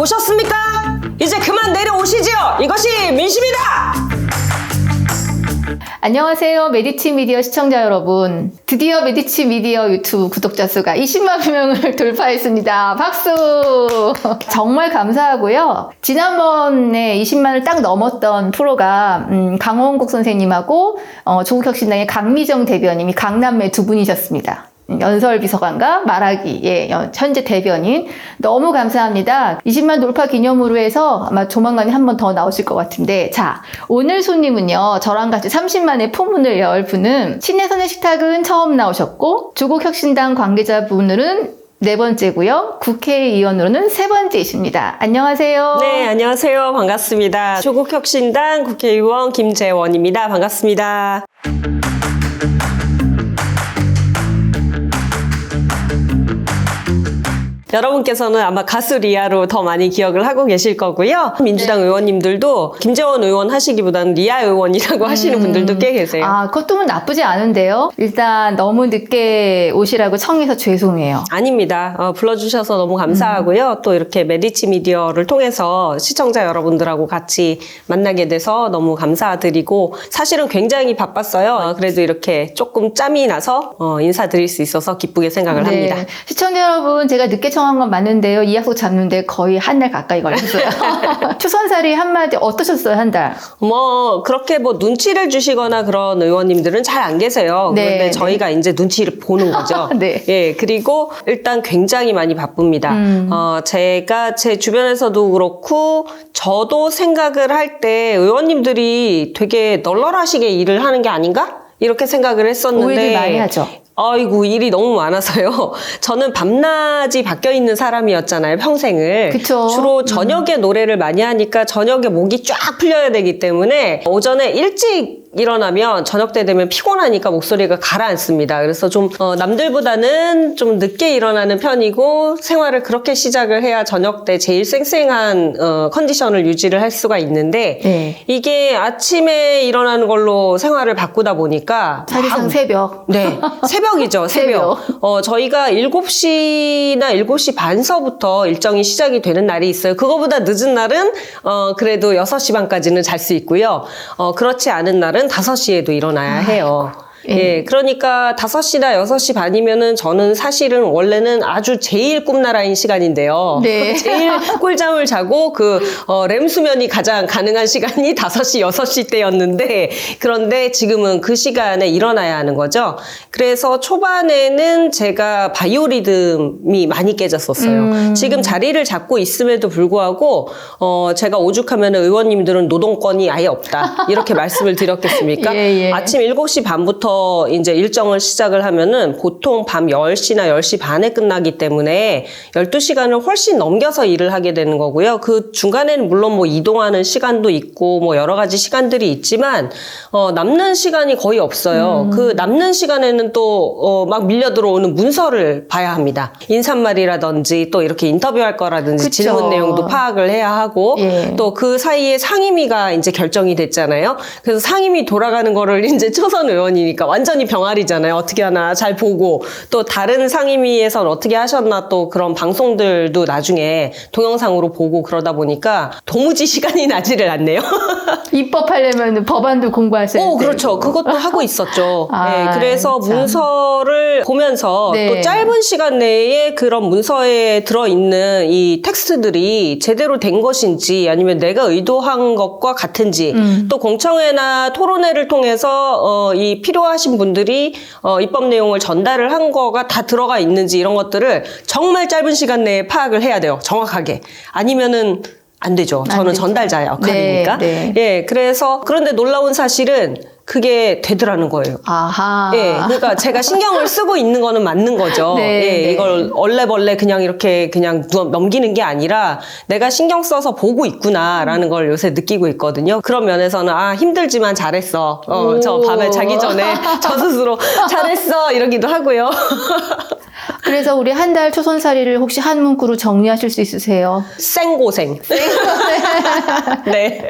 보셨습니까? 이제 그만 내려오시지요. 이것이 민심이다. 안녕하세요. 메디치 미디어 시청자 여러분. 드디어 메디치 미디어 유튜브 구독자 수가 20만 명을 돌파했습니다. 박수! 정말 감사하고요. 지난번에 20만을 딱 넘었던 프로가 강원국 선생님하고 조국혁신당의 강미정 대변인이 강남매 두 분이셨습니다. 연설비서관과 말하기, 현재 대변인. 너무 감사합니다. 20만 돌파 기념으로 해서 아마 조만간에 한 번 더 나오실 것 같은데, 자, 오늘 손님은요, 저랑 같이 30만의 포문을 열 분은 신혜선의 식탁은 처음 나오셨고, 조국혁신당 관계자분들은 네 번째고요. 국회의원으로는 세 번째이십니다. 안녕하세요. 네, 안녕하세요. 반갑습니다. 조국혁신당 국회의원 김재원입니다. 반갑습니다. 여러분께서는 아마 가수 리아로 더 많이 기억을 하고 계실 거고요. 민주당 의원님들도 김재원 의원 하시기보다는 리아 의원이라고 하시는 분들도 꽤 계세요. 아, 그것도 나쁘지 않은데요. 일단 너무 늦게 오시라고 청해서 죄송해요. 아닙니다. 불러주셔서 너무 감사하고요. 또 이렇게 메디치 미디어를 통해서 시청자 여러분들하고 같이 만나게 돼서 너무 감사드리고, 사실은 굉장히 바빴어요. 그래도 이렇게 조금 짬이 나서 인사드릴 수 있어서 기쁘게 생각을 합니다. 시청자 여러분, 제가 늦게 청한 건 맞는데요. 이 약속 잡는데 거의 한 달 가까이 걸렸어요. 추선살이 한마디 어떠셨어요, 한 달? 그렇게 눈치를 주시거나 그런 의원님들은 잘 안 계세요. 그런데 저희가 이제 눈치를 보는 거죠. 네. 예, 그리고 일단 굉장히 많이 바쁩니다. 제가 제 주변에서도 그렇고, 저도 생각을 할 때 의원님들이 되게 널널하시게 일을 하는 게 아닌가? 이렇게 생각을 했었는데. 오해를 많이 하죠. 아이고, 일이 너무 많아서요. 저는 밤낮이 바뀌어 있는 사람이었잖아요, 평생을. 그쵸. 주로 저녁에 노래를 많이 하니까 저녁에 목이 쫙 풀려야 되기 때문에 오전에 일찍 일어나면 저녁 때 되면 피곤하니까 목소리가 가라앉습니다. 그래서 좀 남들보다는 좀 늦게 일어나는 편이고, 생활을 그렇게 시작을 해야 저녁 때 제일 쌩쌩한 컨디션을 유지를 할 수가 있는데, 이게 아침에 일어나는 걸로 생활을 바꾸다 보니까 사실상 새벽. 네, 새벽이죠. 새벽. 저희가 7시나 7시 반서부터 일정이 시작이 되는 날이 있어요. 그거보다 늦은 날은 그래도 6시 반까지는 잘 수 있고요. 그렇지 않은 날은 5시에도 일어나야 해요. 예, 그러니까 5시나 6시 반이면은 저는 사실은 원래는 아주 제일 꿈나라인 시간인데요. 네. 제일 꿀잠을 자고 렘 수면이 가장 가능한 시간이 5시, 6시 때였는데, 그런데 지금은 그 시간에 일어나야 하는 거죠. 그래서 초반에는 제가 바이오리듬이 많이 깨졌었어요. 지금 자리를 잡고 있음에도 불구하고, 제가 오죽하면 의원님들은 노동권이 아예 없다. 이렇게 말씀을 드렸겠습니까? 아침 7시 반부터 이제 일정을 시작을 하면은 보통 밤 10시나 10시 반에 끝나기 때문에 12시간을 훨씬 넘겨서 일을 하게 되는 거고요. 그 중간에는 물론 이동하는 시간도 있고 여러 가지 시간들이 있지만, 남는 시간이 거의 없어요. 그 남는 시간에는 또 막 밀려 들어오는 문서를 봐야 합니다. 인사말이라든지 또 이렇게 인터뷰할 거라든지 질문 내용도 파악을 해야 하고, 또 그 사이에 상임위가 이제 결정이 됐잖아요. 그래서 상임위 돌아가는 거를 이제 초선 의원이니까 완전히 병아리잖아요. 어떻게 하나 잘 보고, 또 다른 상임위에선 어떻게 하셨나, 또 그런 방송들도 나중에 동영상으로 보고, 그러다 보니까 도무지 시간이 나지를 않네요. 입법하려면 법안도 공부하셔야 돼요. 그렇죠. 그것도 하고 있었죠. 그래서 문서를 보면서 또 짧은 시간 내에 그런 문서에 들어있는 이 텍스트들이 제대로 된 것인지, 아니면 내가 의도한 것과 같은지, 또 공청회나 토론회를 통해서 이 필요하신 분들이 입법 내용을 전달을 한 거가 다 들어가 있는지, 이런 것들을 정말 짧은 시간 내에 파악을 해야 돼요. 정확하게. 아니면은 안 되죠. 저는 전달자 역할이니까. 예, 그래서 그런데 놀라운 사실은 그게 되더라는 거예요. 아하. 예, 그러니까 제가 신경을 쓰고 있는 거는 맞는 거죠. 이걸 얼레벌레 그냥 이렇게 그냥 넘기는 게 아니라 내가 신경 써서 보고 있구나라는 걸 요새 느끼고 있거든요. 그런 면에서는 힘들지만 잘했어. 저 밤에 자기 전에 저 스스로 잘했어 이러기도 하고요. 그래서 우리 한 달 초선살이를 혹시 한 문구로 정리하실 수 있으세요? 생고생. 네.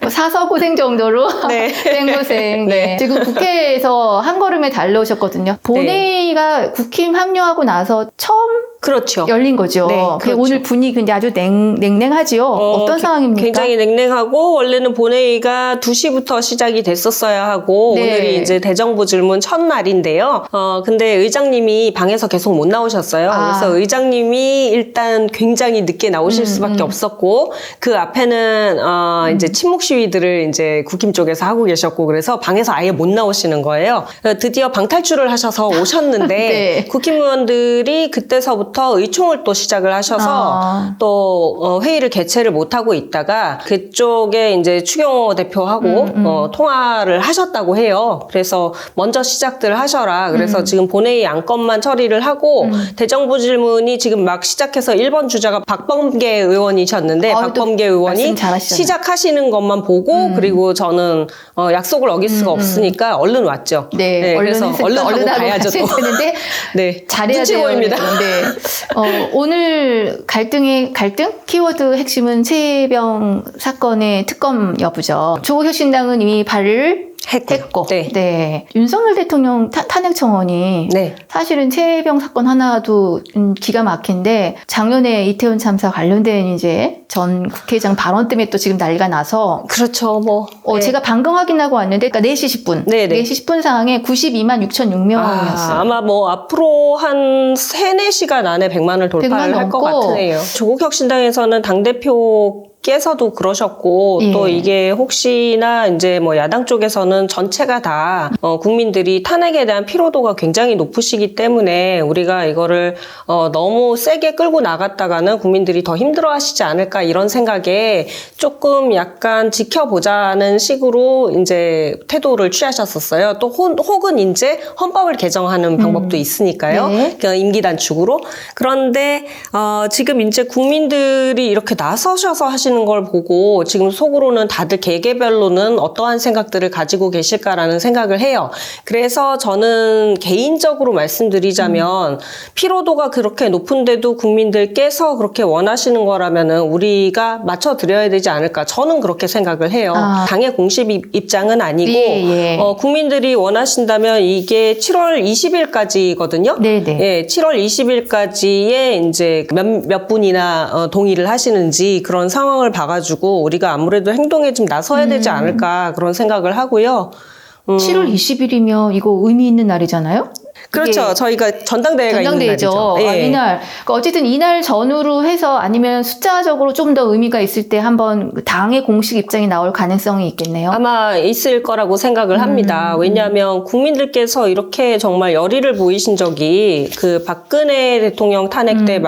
사서고생 정도로? 네. 생고생. 네. 지금 국회에서 한 걸음에 달려오셨거든요. 본회의가 국힘 합류하고 나서 처음 그렇죠. 열린 거죠. 네, 그게 그렇죠. 오늘 분위기 근데 아주 냉랭하지요. 어떤 상황입니까? 굉장히 냉랭하고 원래는 본회의가 2시부터 시작이 됐었어야 하고 네. 오늘이 이제 대정부 질문 첫날인데요. 근데 의장님이 방에서 계속 못 나오셨어요. 그래서 의장님이 일단 굉장히 늦게 나오실 수밖에 없었고 그 앞에는 이제 침묵 시위들을 이제 국힘 쪽에서 하고 계셨고 그래서 방에서 아예 못 나오시는 거예요. 드디어 방탈출을 하셔서 오셨는데 네. 국힘 의원들이 그때서부터 의총을 또 시작을 하셔서 또 회의를 개최를 못 하고 있다가 그쪽에 이제 추경호 대표하고 통화를 하셨다고 해요. 그래서 먼저 시작들 하셔라. 그래서 지금 본회의 안건만 처리를 하고 대정부 질문이 지금 막 시작해서 1번 주자가 박범계 의원이셨는데 또 박범계 의원이 말씀 잘하시잖아요. 시작하시는 것만 보고 그리고 저는 약속을 어길 수가 없으니까 얼른 왔죠. 네, 그래서 얼른 하고 가야죠. 또. 되는데 네, 잘해야 눈치 돼요. 보입니다. 네. 오늘 갈등? 키워드 핵심은 최혜병 사건의 특검 여부죠. 조국혁신당은 이미 발을 했고, 네. 윤석열 대통령 탄핵 청원이 네. 사실은 최혜병 사건 하나도 기가 막힌데 작년에 이태원 참사 관련된 이제 전 국회의장 발언 때문에 또 지금 난리가 나서 그렇죠. 네. 제가 방금 확인하고 왔는데 그러니까 4시 10분. 네네. 4시 10분 상황에 92만 6,006명이었어요. 아마 뭐 앞으로 한 3-4시간 안에 100만을 돌파를 100만 할 것 넘고. 같네요. 조국혁신당에서는 당대표 께서도 그러셨고 예. 또 이게 혹시나 이제 뭐 야당 쪽에서는 전체가 다 국민들이 탄핵에 대한 피로도가 굉장히 높으시기 때문에 우리가 이거를 너무 세게 끌고 나갔다가는 국민들이 더 힘들어하시지 않을까 이런 생각에 조금 약간 지켜보자는 식으로 이제 태도를 취하셨었어요. 또 혹은 이제 헌법을 개정하는 방법도 있으니까요. 네. 그냥 임기 단축으로. 그런데 지금 이제 국민들이 이렇게 나서셔서 하시는 걸 보고 지금 속으로는 다들 개개별로는 어떠한 생각들을 가지고 계실까라는 생각을 해요. 그래서 저는 개인적으로 말씀드리자면 피로도가 그렇게 높은데도 국민들께서 그렇게 원하시는 거라면은 우리가 맞춰드려야 되지 않을까. 저는 그렇게 생각을 해요. 당의 공식 입장은 아니고 예. 국민들이 원하신다면 이게 7월 20일까지거든요. 네네. 예, 7월 20일까지에 이제 몇 분이나 동의를 하시는지 그런 상황을 봐가지고 우리가 아무래도 행동에 좀 나서야 되지 않을까 그런 생각을 하고요. 7월 20일이면 이거 의미 있는 날이잖아요? 그렇죠. 저희가 전당대회가 있는 전당대회죠. 날이죠. 예. 이날. 그러니까 어쨌든 이날 전후로 해서 아니면 숫자적으로 좀 더 의미가 있을 때 한번 당의 공식 입장이 나올 가능성이 있겠네요. 아마 있을 거라고 생각을 합니다. 왜냐하면 국민들께서 이렇게 정말 열의를 보이신 적이 그 박근혜 대통령 탄핵 때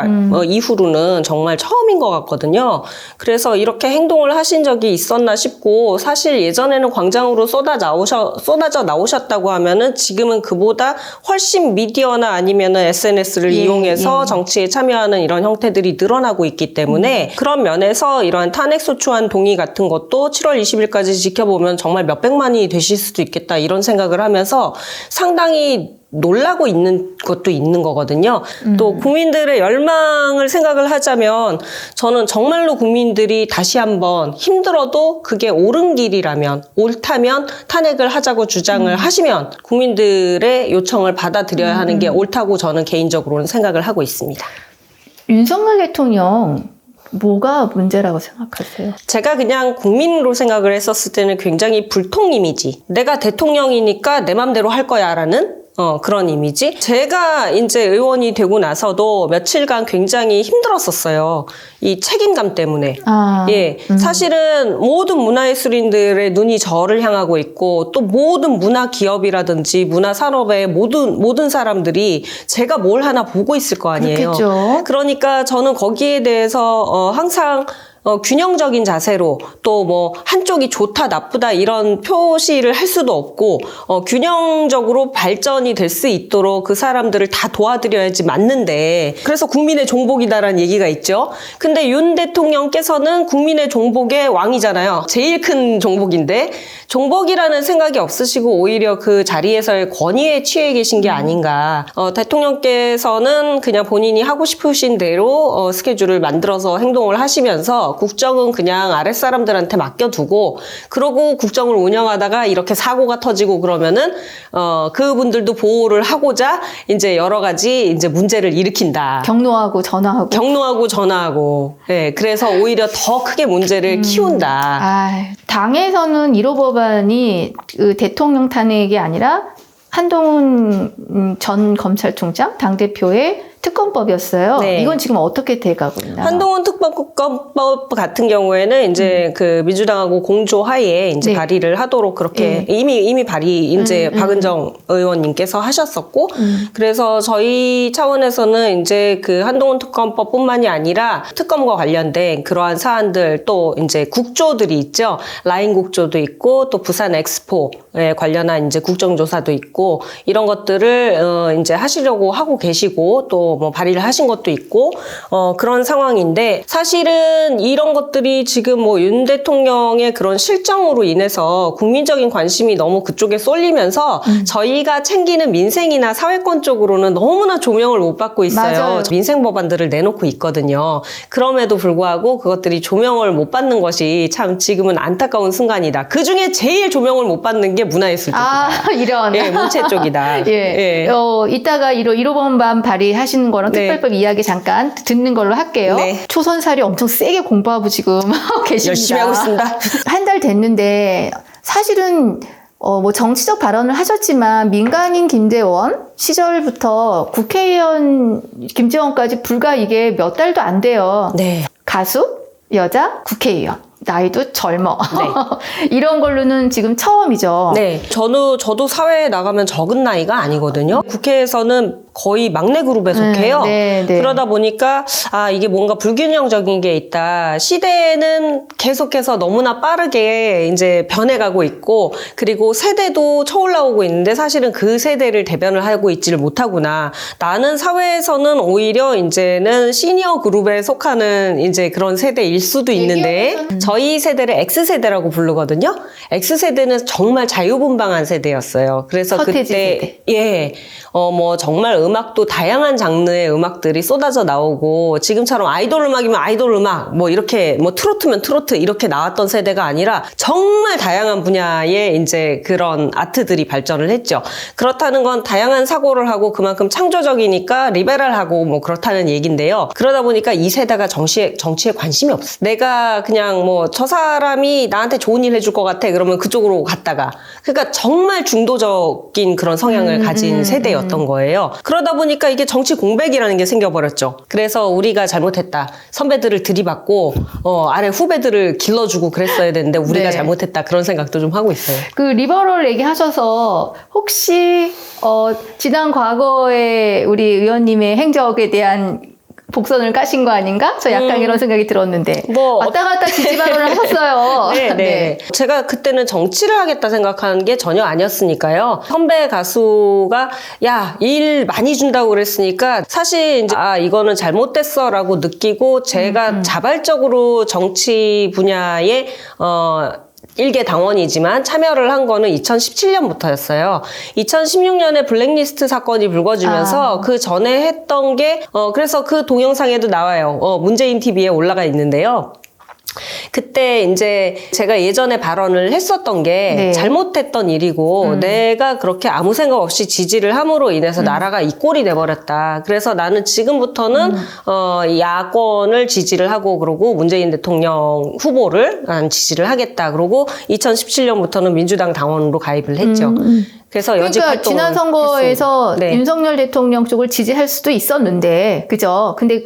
이후로는 정말 처음인 것 같거든요. 그래서 이렇게 행동을 하신 적이 있었나 싶고 사실 예전에는 광장으로 쏟아져 나오셨다고 하면은 지금은 그보다 훨씬 미디어나 아니면은 SNS를 이용해서 정치에 참여하는 이런 형태들이 늘어나고 있기 때문에 그런 면에서 이런 탄핵소추안 동의 같은 것도 7월 20일까지 지켜보면 정말 몇백만이 되실 수도 있겠다 이런 생각을 하면서 상당히 놀라고 있는 것도 있는 거거든요. 또 국민들의 열망을 생각을 하자면 저는 정말로 국민들이 다시 한번 힘들어도 그게 옳은 길이라면 옳다면 탄핵을 하자고 주장을 하시면 국민들의 요청을 받아들여야 하는 게 옳다고 저는 개인적으로는 생각을 하고 있습니다. 윤석열 대통령 뭐가 문제라고 생각하세요? 제가 그냥 국민으로 생각을 했었을 때는 굉장히 불통 이미지. 내가 대통령이니까 내 맘대로 할 거야 라는 그런 이미지. 제가 이제 의원이 되고 나서도 며칠간 굉장히 힘들었었어요. 이 책임감 때문에. 예. 사실은 모든 문화예술인들의 눈이 저를 향하고 있고 또 모든 문화 기업이라든지 문화 산업의 모든 사람들이 제가 뭘 하나 보고 있을 거 아니에요. 그렇겠죠. 그러니까 저는 거기에 대해서 항상 균형적인 자세로 또 뭐 한쪽이 좋다 나쁘다 이런 표시를 할 수도 없고 균형적으로 발전이 될 수 있도록 그 사람들을 다 도와드려야지 맞는데 그래서 국민의 종복이다라는 얘기가 있죠. 근데 윤 대통령께서는 국민의 종복의 왕이잖아요. 제일 큰 종복인데 종복이라는 생각이 없으시고 오히려 그 자리에서의 권위에 취해 계신 게 아닌가. 대통령께서는 그냥 본인이 하고 싶으신 대로 스케줄을 만들어서 행동을 하시면서 해서 국정은 그냥 아랫사람들한테 맡겨두고 그러고 국정을 운영하다가 이렇게 사고가 터지고 그러면은 그분들도 보호를 하고자 이제 여러 가지 이제 문제를 일으킨다. 경로하고 전화하고. 네, 그래서 오히려 더 크게 문제를 키운다. 당에서는 1호 법안이 그 대통령 탄핵이 아니라 한동훈 전 검찰총장 당대표의 특검법이었어요. 네. 이건 지금 어떻게 돼가고 있나요? 한동훈 특검법 같은 경우에는 이제 그 민주당하고 공조하에 이제 네. 발의를 하도록 그렇게 이미 발의 이제 박은정 의원님께서 하셨었고 그래서 저희 차원에서는 이제 그 한동훈 특검법뿐만이 아니라 특검과 관련된 그러한 사안들 또 이제 국조들이 있죠. 라인 국조도 있고 또 부산 엑스포에 관련한 이제 국정조사도 있고 이런 것들을 이제 하시려고 하고 계시고 또 뭐 발의를 하신 것도 있고 그런 상황인데 사실은 이런 것들이 지금 뭐 윤 대통령의 그런 실정으로 인해서 국민적인 관심이 너무 그쪽에 쏠리면서 저희가 챙기는 민생이나 사회권 쪽으로는 너무나 조명을 못 받고 있어요. 맞아요. 민생 법안들을 내놓고 있거든요. 그럼에도 불구하고 그것들이 조명을 못 받는 것이 참 지금은 안타까운 순간이다. 그중에 제일 조명을 못 받는 게 문화예술 쪽이다. 이런. 예, 문체 쪽이다. 예. 예. 이따가 1호 법안 발의하시는 거랑 네. 특별법 이야기 잠깐 듣는 걸로 할게요. 네. 초선살이 엄청 세게 공부하고 지금 계십니다. 열심히 하고 있습니다. 한 달 됐는데 사실은 뭐 정치적 발언을 하셨지만 민간인 김재원 시절부터 국회의원 김재원까지 불과 이게 몇 달도 안 돼요. 네. 가수, 여자, 국회의원. 나이도 젊어. 네. 이런 걸로는 지금 처음이죠. 네. 저도 사회에 나가면 적은 나이가 아니거든요. 국회에서는 거의 막내 그룹에 속해요. 네. 그러다 보니까 이게 뭔가 불균형적인 게 있다. 시대는 계속해서 너무나 빠르게 이제 변해가고 있고 그리고 세대도 쳐올라오고 있는데 사실은 그 세대를 대변을 하고 있지를 못하구나. 나는 사회에서는 오히려 이제는 시니어 그룹에 속하는 이제 그런 세대일 수도 있는데 저희 세대를 X세대라고 부르거든요. X세대는 정말 자유분방한 세대였어요. 그래서 서태지 그때 예. 뭐 정말 음악도 다양한 장르의 음악들이 쏟아져 나오고 지금처럼 아이돌 음악이면 아이돌 음악 뭐 이렇게 뭐 트로트면 트로트 이렇게 나왔던 세대가 아니라 정말 다양한 분야의 이제 그런 아트들이 발전을 했죠. 그렇다는 건 다양한 사고를 하고 그만큼 창조적이니까 리베럴하고 뭐 그렇다는 얘기인데요. 그러다 보니까 이 세대가 정치에 관심이 없어. 내가 그냥 뭐 저 사람이 나한테 좋은 일 해줄 것 같아 그러면 그쪽으로 갔다가 그러니까 정말 중도적인 그런 성향을 가진 세대였던 거예요. 그러다 보니까 이게 정치 공백이라는 게 생겨버렸죠. 그래서 우리가 잘못했다. 선배들을 들이받고 아래 후배들을 길러주고 그랬어야 되는데 우리가 네. 잘못했다. 그런 생각도 좀 하고 있어요. 그 리버럴 얘기하셔서 혹시 지난 과거에 우리 의원님의 행적에 대한 복선을 까신 거 아닌가? 저 약간 이런 생각이 들었는데 왔다 갔다 지지 발언을 하셨어요. 네. 제가 그때는 정치를 하겠다 생각하는 게 전혀 아니었으니까요. 선배 가수가 야, 일 많이 준다고 그랬으니까 사실 이제 이거는 잘못됐어라고 느끼고 제가 자발적으로 정치 분야에 일개 당원이지만 참여를 한 거는 2017년부터였어요. 2016년에 블랙리스트 사건이 불거지면서 그 전에 했던 게 그래서 그 동영상에도 나와요. 문재인 TV에 올라가 있는데요. 그때 이제 제가 예전에 발언을 했었던 게 잘못했던 일이고 내가 그렇게 아무 생각 없이 지지를 함으로 인해서 나라가 이 꼴이 돼버렸다. 그래서 나는 지금부터는 야권을 지지를 하고 그러고 문재인 대통령 후보를 난 지지를 하겠다. 그러고 2017년부터는 민주당 당원으로 가입을 했죠. 그래서 여직 그러니까 활동을 지난 선거에서 네. 윤석열 대통령 쪽을 지지할 수도 있었는데, 그죠? 근데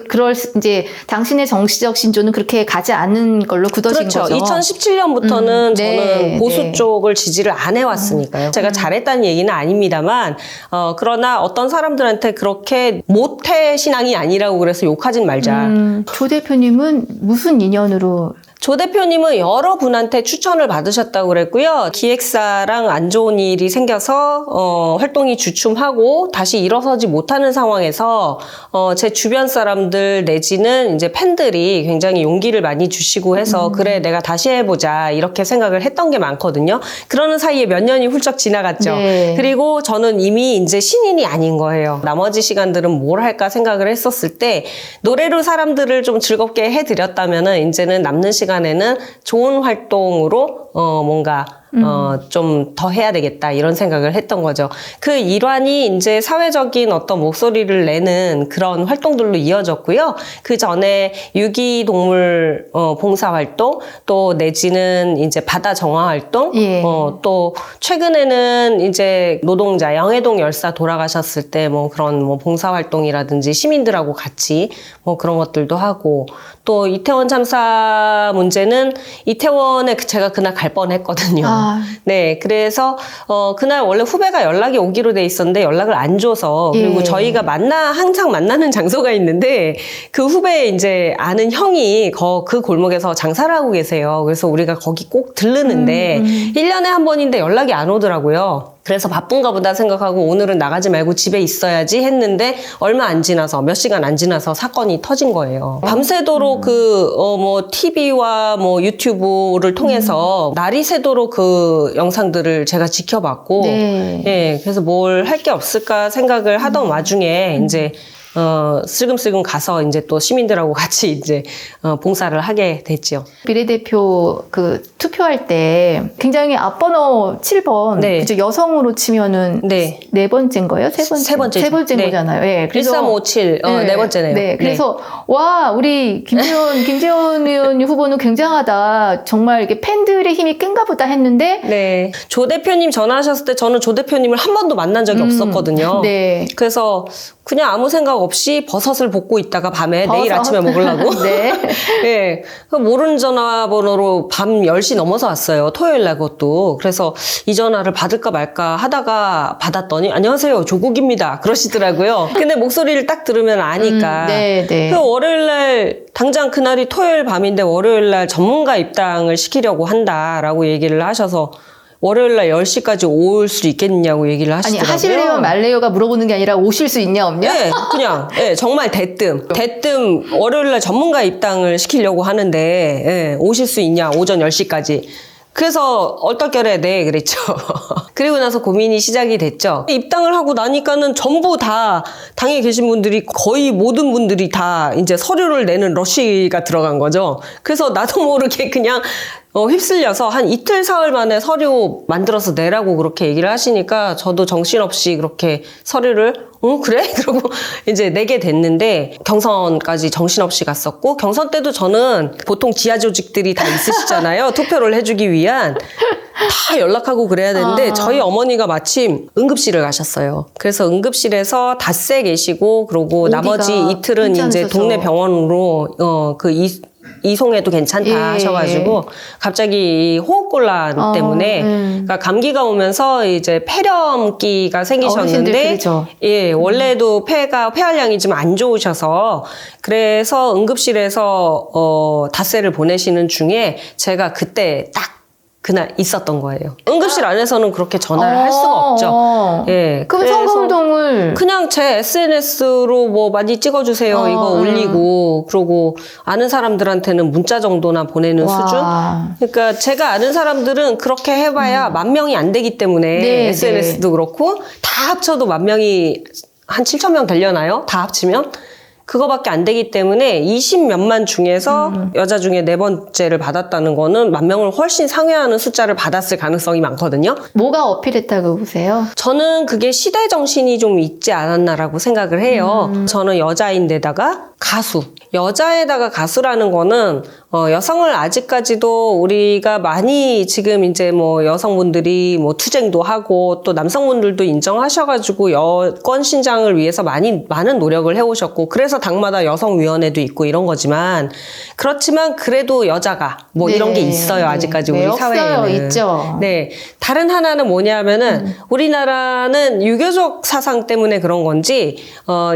이제 당신의 정치적 신조는 그렇게 가지 않는 걸로 굳어진 그렇죠. 거죠. 2017년부터는 저는 보수 네. 쪽을 지지를 안 해왔으니까요. 제가 잘했다는 얘기는 아닙니다만, 그러나 어떤 사람들한테 그렇게 모태 신앙이 아니라고 그래서 욕하진 말자. 조 대표님은 무슨 인연으로? 조 대표님은 여러 분한테 추천을 받으셨다고 그랬고요. 기획사랑 안 좋은 일이 생겨서 활동이 주춤하고 다시 일어서지 못하는 상황에서 제 주변 사람들 내지는 이제 팬들이 굉장히 용기를 많이 주시고 해서 그래 내가 다시 해보자 이렇게 생각을 했던 게 많거든요. 그러는 사이에 몇 년이 훌쩍 지나갔죠. 네. 그리고 저는 이미 이제 신인이 아닌 거예요. 나머지 시간들은 뭘 할까 생각을 했었을 때 노래로 사람들을 좀 즐겁게 해드렸다면은 이제는 남는 시간에는 좋은 활동으로 뭔가 좀 더 해야 되겠다 이런 생각을 했던 거죠. 그 일환이 이제 사회적인 어떤 목소리를 내는 그런 활동들로 이어졌고요. 그 전에 유기동물 봉사활동 또 내지는 이제 바다 정화 활동 예. 또 최근에는 이제 노동자 영해동 열사 돌아가셨을 때 뭐 그런 뭐 봉사활동이라든지 시민들하고 같이 뭐 그런 것들도 하고 또 이태원 참사 문제는 이태원에 제가 그날 갈 뻔했거든요. 네, 그래서 그날 원래 후배가 연락이 오기로 돼 있었는데 연락을 안 줘서 그리고 예. 저희가 항상 만나는 장소가 있는데 그 후배 이제 아는 형이 그 골목에서 장사를 하고 계세요. 그래서 우리가 거기 꼭 들르는데 1년에 한 번인데 연락이 안 오더라고요. 그래서 바쁜가 보다 생각하고 오늘은 나가지 말고 집에 있어야지 했는데 얼마 안 지나서 몇 시간 안 지나서 사건이 터진 거예요. 밤새도록 뭐 TV와 뭐 유튜브를 통해서 날이 새도록 그 영상들을 제가 지켜봤고 네. 예, 그래서 뭘 할 게 없을까 생각을 하던 와중에 이제 슬금슬금 가서 이제 또 시민들하고 같이 이제 봉사를 하게 됐죠. 비례대표 그 투표할 때 굉장히 앞번호 7번 네. 그죠? 여성으로 치면은 네. 네 번째인 거예요? 세 번째? 세 번째죠. 세 번째인 네. 거잖아요. 예. 1357 네 번째네요. 네. 그래서 와 우리 김재원 의원 후보는 굉장하다. 정말 이게 팬들의 힘이 끈가 보다 했는데 네. 조 대표님 전화하셨을 때 저는 조 대표님을 한 번도 만난 적이 없었거든요. 네. 그래서 그냥 아무 생각 없이 버섯을 볶고 있다가 밤에 버섯. 내일 아침에 먹으려고. 네. 네. 모르는 전화번호로 밤 10시 넘어서 왔어요. 토요일 날 그것도. 그래서 이 전화를 받을까 말까 하다가 받았더니 안녕하세요. 조국입니다. 그러시더라고요. 근데 목소리를 딱 들으면 아니까. 네, 네. 그 월요일 날 당장 그날이 토요일 밤인데 월요일 날 전문가 입당을 시키려고 한다라고 얘기를 하셔서 월요일 날 10시까지 올 수 있겠냐고 얘기를 아니 하시더라고요. 하실래요 말래요가 물어보는 게 아니라 오실 수 있냐 없냐? 네, 그냥 정말 대뜸 월요일 날 전문가 입당을 시키려고 하는데 오실 수 있냐 오전 10시까지. 그래서 얼떨결에 네 그랬죠. 그리고 나서 고민이 시작이 됐죠. 입당을 하고 나니까는 전부 다 당에 계신 분들이 거의 모든 분들이 다 이제 서류를 내는 러쉬가 들어간 거죠. 그래서 나도 모르게 그냥 휩쓸려서 한 이틀 사흘 만에 서류 만들어서 내라고 그렇게 얘기를 하시니까 저도 정신없이 그렇게 서류를 그래? 그러고 이제 내게 됐는데 경선까지 정신없이 갔었고 경선 때도 저는 보통 지하 조직들이 다 있으시잖아요. 투표를 해주기 위한 다 연락하고 그래야 되는데 저희 어머니가 마침 응급실을 가셨어요. 그래서 응급실에서 닷새 계시고 그러고 나머지 이틀은 이제 동네 병원으로 이송해도 괜찮다 예. 하셔가지고 갑자기 호흡곤란 때문에 그러니까 감기가 오면서 이제 폐렴기가 생기셨는데 그렇죠. 예 원래도 폐활량이 좀 안 좋으셔서 그래서 응급실에서 닷새를 보내시는 중에 제가 그때 딱 그날 있었던 거예요. 응급실 안에서는 그렇게 전화를 할 수가 없죠. 예. 그럼 선거운동을 그냥 제 SNS로 뭐 많이 찍어주세요. 이거 올리고 그러고 아는 사람들한테는 문자 정도나 보내는 수준. 그러니까 제가 아는 사람들은 그렇게 해봐야 10,000명이 안 되기 때문에 네, SNS도 그렇고 다 합쳐도 10,000명이 한 7,000명 되려나요? 다 합치면? 그거밖에 안 되기 때문에 20몇만 중에서 여자 중에 4번째를 받았다는 거는 10,000명을 훨씬 상회하는 숫자를 받았을 가능성이 많거든요. 뭐가 어필했다고 보세요? 저는 그게 시대 정신이 좀 있지 않았나라고 생각을 해요. 저는 여자인데다가 가수. 여자에다가 가수라는 거는 여성을 아직까지도 우리가 많이 지금 이제 뭐 여성분들이 뭐 투쟁도 하고 또 남성분들도 인정하셔가지고 여권 신장을 위해서 많은 노력을 해오셨고 그래서 당마다 여성위원회도 있고 이런 거지만 그렇지만 그래도 여자가 뭐 이런 게 있어요. 아직까지 우리 사회에는. 없어요. 있죠. 네. 다른 하나는 뭐냐면은 우리나라는 유교적 사상 때문에 그런 건지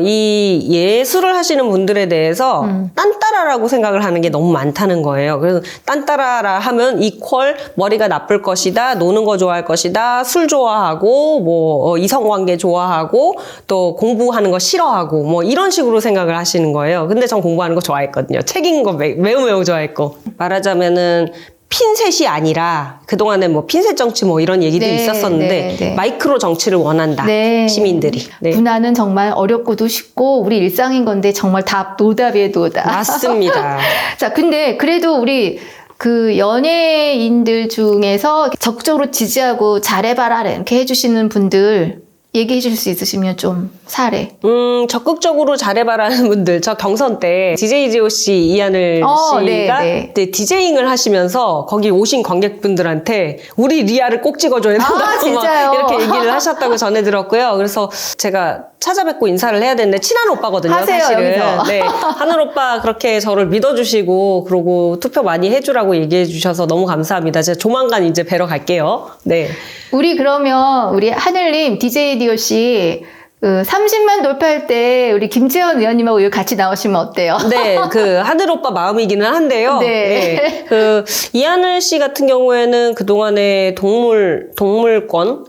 이 예술을 하시는 분들의 것들에 대해서 딴따라라고 생각을 하는 게 너무 많다는 거예요. 그래서 딴따라라 하면 이퀄 머리가 나쁠 것이다, 노는 거 좋아할 것이다, 술 좋아하고 뭐 이성관계 좋아하고 또 공부하는 거 싫어하고 뭐 이런 식으로 생각을 하시는 거예요. 근데 전 공부하는 거 좋아했거든요. 책 읽는 거 매우 좋아했고. 말하자면은 핀셋이 아니라 그동안에 뭐 핀셋 정치 뭐 이런 얘기도 네, 있었었는데 네. 마이크로 정치를 원한다. 네. 시민들이. 네. 문화는 정말 어렵고도 쉽고 우리 일상인 건데 정말 노답이에요, 노답. 맞습니다. 자, 근데 그래도 우리 그 연예인들 중에서 적극적으로 지지하고 잘해봐라 이렇게 해주시는 분들 얘기해 주실 수 있으시면 좀 사례. 적극적으로 잘해봐라는 분들, 저 경선 때 DJ GOC 이하늘 씨가 네. 디제잉을 하시면서 거기 오신 관객분들한테 우리 리아를 꼭 찍어줘야 된다고 진짜요? 막 이렇게 얘기를 하셨다고 전해 들었고요. 그래서 제가 찾아뵙고 인사를 해야 되는데 친한 오빠거든요, 하세요, 사실은. 여기서. 네, 하늘 오빠 그렇게 저를 믿어주시고 그러고 투표 많이 해주라고 얘기해 주셔서 너무 감사합니다. 제가 조만간 이제 뵈러 갈게요. 네. 우리 그러면 우리 하늘님 DJ DOC 30만 돌파할 때 우리 김재원 의원님하고 여기 같이 나오시면 어때요? 네, 그 하늘 오빠 마음이기는 한데요. 네. 그 이하늘 씨 같은 경우에는 그 동안에 동물권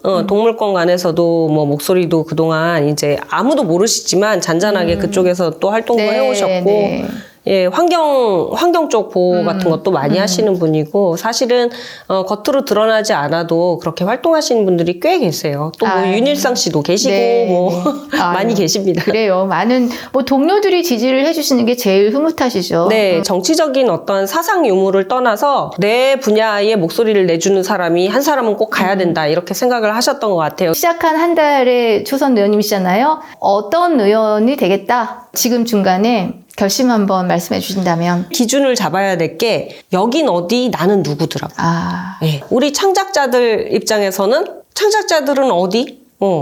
관에서도 뭐 목소리도 그 동안 이제 아무도 모르시지만 잔잔하게 그쪽에서 또 활동도 네, 해오셨고. 네. 예, 환경 쪽 보호 같은 것도 많이 하시는 분이고, 사실은, 겉으로 드러나지 않아도 그렇게 활동하시는 분들이 꽤 계세요. 또 뭐 윤일상 씨도 계시고, 네, 뭐, 네. 많이 계십니다. 그래요. 많은, 뭐, 동료들이 지지를 해주시는 게 제일 흐뭇하시죠. 네, 정치적인 어떤 사상 유무를 떠나서 내 분야의 목소리를 내주는 사람이 한 사람은 꼭 가야 된다, 이렇게 생각을 하셨던 것 같아요. 시작한 한 달에 초선 의원님이시잖아요. 어떤 의원이 되겠다. 지금 중간에 결심 한번 말씀해 주신다면. 기준을 잡아야 될 게, 여긴 어디, 나는 누구더라고요. 네. 우리 창작자들 입장에서는 창작자들은 어디?